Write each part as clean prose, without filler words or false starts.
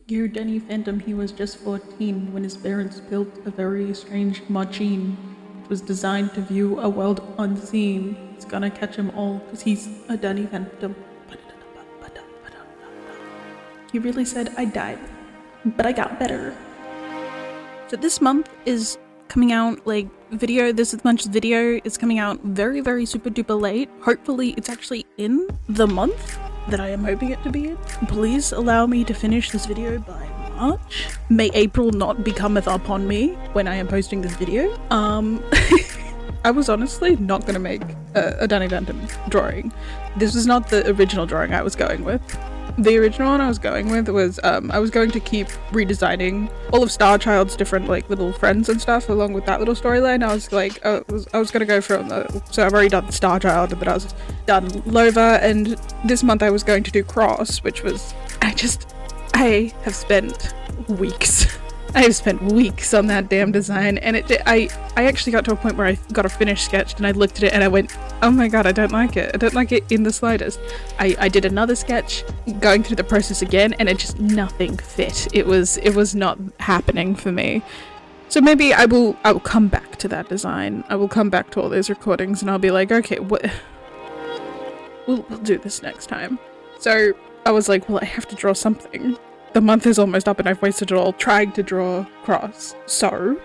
Dear Denny Phantom, he was just 14 when his parents built a very strange machine. It was designed to view a world unseen. It's gonna catch him all because he's a Denny Phantom. He really said I died, but I got better. So this month is coming out like this month's video is coming out very, very super duper late. Hopefully it's actually in the month that I am hoping it to be in. Please allow me to finish this video by March. May April not becometh upon me when I am posting this video. I was honestly not gonna make a Danny Phantom drawing. This was not the original drawing I was going with. The original one I was going with was I was going to keep redesigning all of Starchild's different like little friends and stuff along with that little storyline. I was like, I was gonna go from so I've already done Starchild, but I was done Lova, and this month I was going to do Cross, which was I have spent weeks. I have spent weeks on that damn design, and I actually got to a point where I got a finished sketch and I looked at it and I went, oh my god, I don't like it. I don't like it in the slightest. I did another sketch, going through the process again, and it just nothing fit. It was not happening for me. So maybe I will come back to that design. I will come back to all those recordings and I'll be like, okay, we'll do this next time. So I was like, well, I have to draw something. The month is almost up and I've wasted it all trying to draw Cross. So,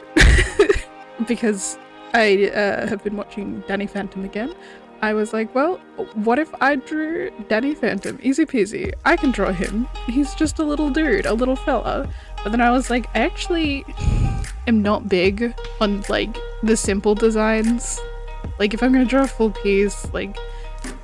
because I have been watching Danny Phantom again, I was like, well, what if I drew Danny Phantom? Easy peasy. I can draw him. He's just a little dude, a little fella. But then I was like, I actually am not big on like the simple designs. Like if I'm gonna draw a full piece, like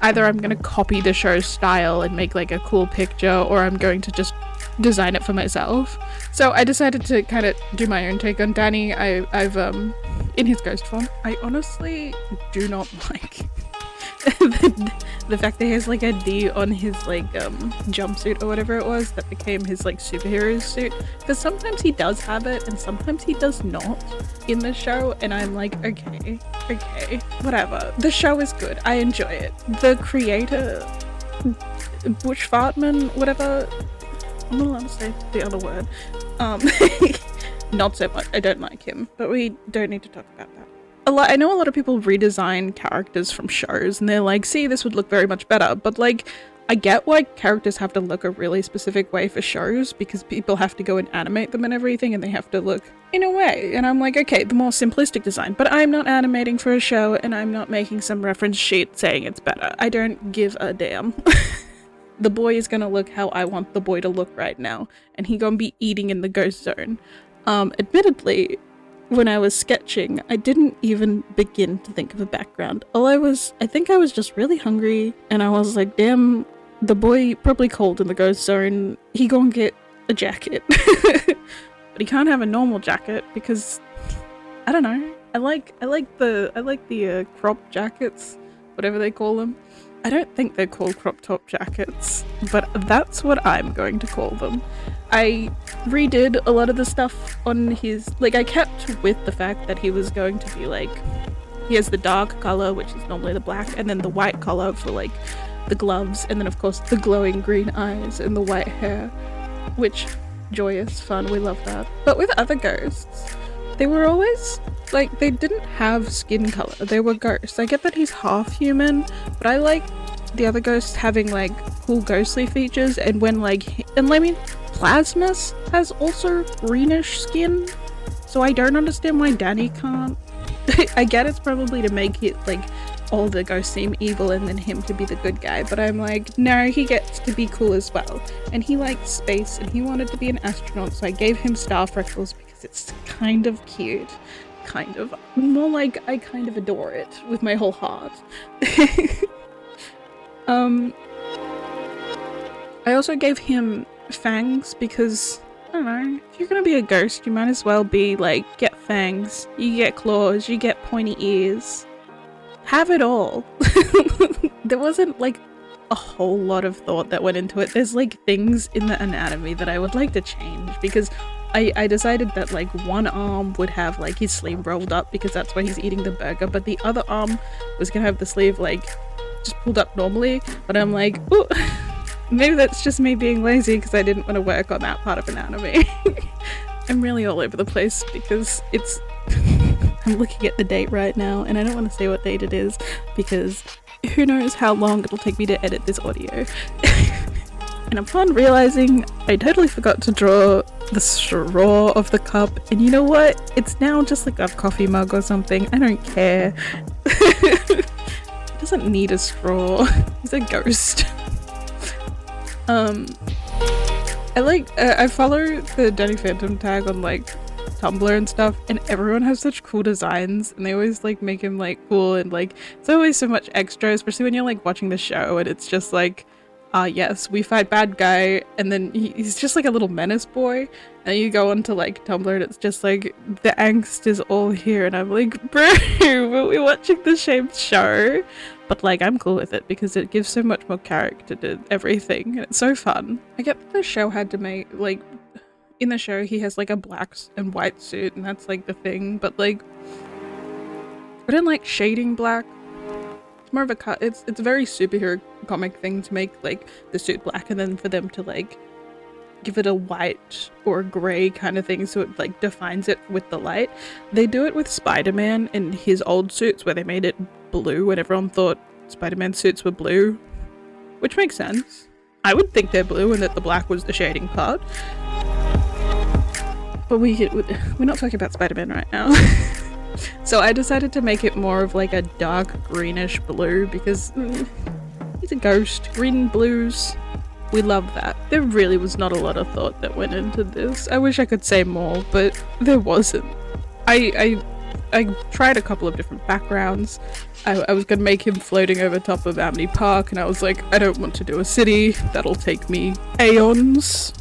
either I'm gonna copy the show's style and make like a cool picture, or I'm going to just design it for myself. So I decided to kind of do my own take on Danny. I've in his ghost form. I honestly do not like the fact that he has like a D on his like jumpsuit or whatever it was that became his like superhero suit, because sometimes he does have it and sometimes he does not in the show, and I'm like, okay, whatever. The show is good. I enjoy it. The creator, Bush Fartman, whatever, I'm not allowed to say the other word. Not so much. I don't like him, but we don't need to talk about that. I know a lot of people redesign characters from shows and they're like, see, this would look very much better, but like, I get why characters have to look a really specific way for shows, because people have to go and animate them and everything, and they have to look in a way. And I'm like, okay, the more simplistic design, but I'm not animating for a show and I'm not making some reference sheet saying it's better. I don't give a damn. The boy is gonna look how I want the boy to look right now, and he gonna be eating in the ghost zone. Admittedly, when I was sketching, I didn't even begin to think of a background. I think I was just really hungry, and I was like, damn, the boy probably cold in the ghost zone. He gonna get a jacket. But he can't have a normal jacket because, I don't know. I like the crop jackets, whatever they call them. I don't think they're called crop top jackets, but that's what I'm going to call them. I redid a lot of the stuff on his, like I kept with the fact that he was going to be like, he has the dark color, which is normally the black, and then the white color for like the gloves, and then of course the glowing green eyes and the white hair, which, joyous, fun, we love that. But with other ghosts, they were always like, they didn't have skin color, they were ghosts. I get that he's half human, but I like the other ghosts having like cool ghostly features, and when like, and I mean, Plasmus has also greenish skin, so I don't understand why Danny can't. I get it's probably to make it like all the ghosts seem evil and then him to be the good guy, but I'm like, no, he gets to be cool as well. And he liked space and he wanted to be an astronaut, so I gave him star freckles because it's kind of cute. Kind of. More like I kind of adore it with my whole heart. I also gave him fangs because, I don't know, if you're gonna be a ghost, you might as well be like, get fangs, you get claws, you get pointy ears. Have it all. There wasn't like a whole lot of thought that went into it. There's like things in the anatomy that I would like to change, because I decided that like one arm would have like his sleeve rolled up because that's where he's eating the burger, but the other arm was gonna have the sleeve like just pulled up normally, but I'm like, ooh, Maybe that's just me being lazy because I didn't want to work on that part of anatomy. I'm really all over the place because it's... I'm looking at the date right now and I don't want to say what date it is because who knows how long it'll take me to edit this audio. And upon realizing I totally forgot to draw the straw of the cup, and you know what? It's now just like a coffee mug or something. I don't care. It doesn't need a straw. He's a ghost. I follow the Danny Phantom tag on like Tumblr and stuff, and everyone has such cool designs and they always like make him like cool, and like it's always so much extra, especially when you're like watching the show and it's just like yes, we fight bad guy, and then he's just like a little menace boy, and you go onto like Tumblr and it's just like the angst is all here, and I'm like, bro, but we're watching the same show. But like I'm cool with it because it gives so much more character to everything and it's so fun. I get that the show had to make like, in the show he has like a black and white suit and that's like the thing, but like I don't like shading black. It's more of a cut. It's a very superhero comic thing to make like the suit black and then for them to like give it a white or gray kind of thing so it like defines it with the light. They do it with Spider-Man in his old suits where they made it blue and everyone thought Spider-Man suits were blue, which makes sense. I would think they're blue and that the black was the shading part. But we're not talking about Spider-Man right now. So I decided to make it more of like a dark greenish blue because he's a ghost. Green and blues, we love that. There really was not a lot of thought that went into this. I wish I could say more, but there wasn't. I tried a couple of different backgrounds. I was gonna make him floating over top of Amity Park and I was like, I don't want to do a city. That'll take me aeons.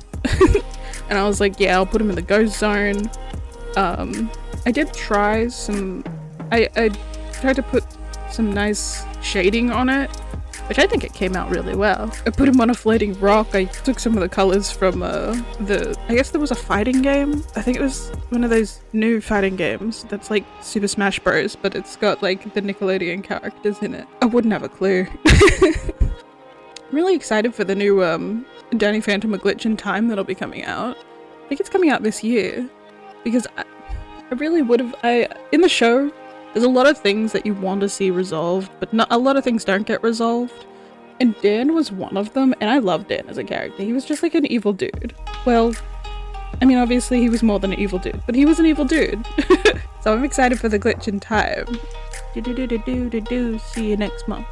And I was like, yeah, I'll put him in the ghost zone. I did try some... I tried to put some nice shading on it, which I think it came out really well. I put him on a floating rock. I took some of the colors from I guess there was a fighting game. I think it was one of those new fighting games that's like Super Smash Bros, but it's got like the Nickelodeon characters in it. I wouldn't have a clue. I'm really excited for the new Danny Phantom A Glitch in Time that'll be coming out. I think it's coming out this year because I really would have... in the show, there's a lot of things that you want to see resolved, but not a lot of things don't get resolved. And Dan was one of them, and I love Dan as a character. He was just like an evil dude. Well, I mean, obviously he was more than an evil dude, but he was an evil dude. So I'm excited for the Glitch in Time. See you next month.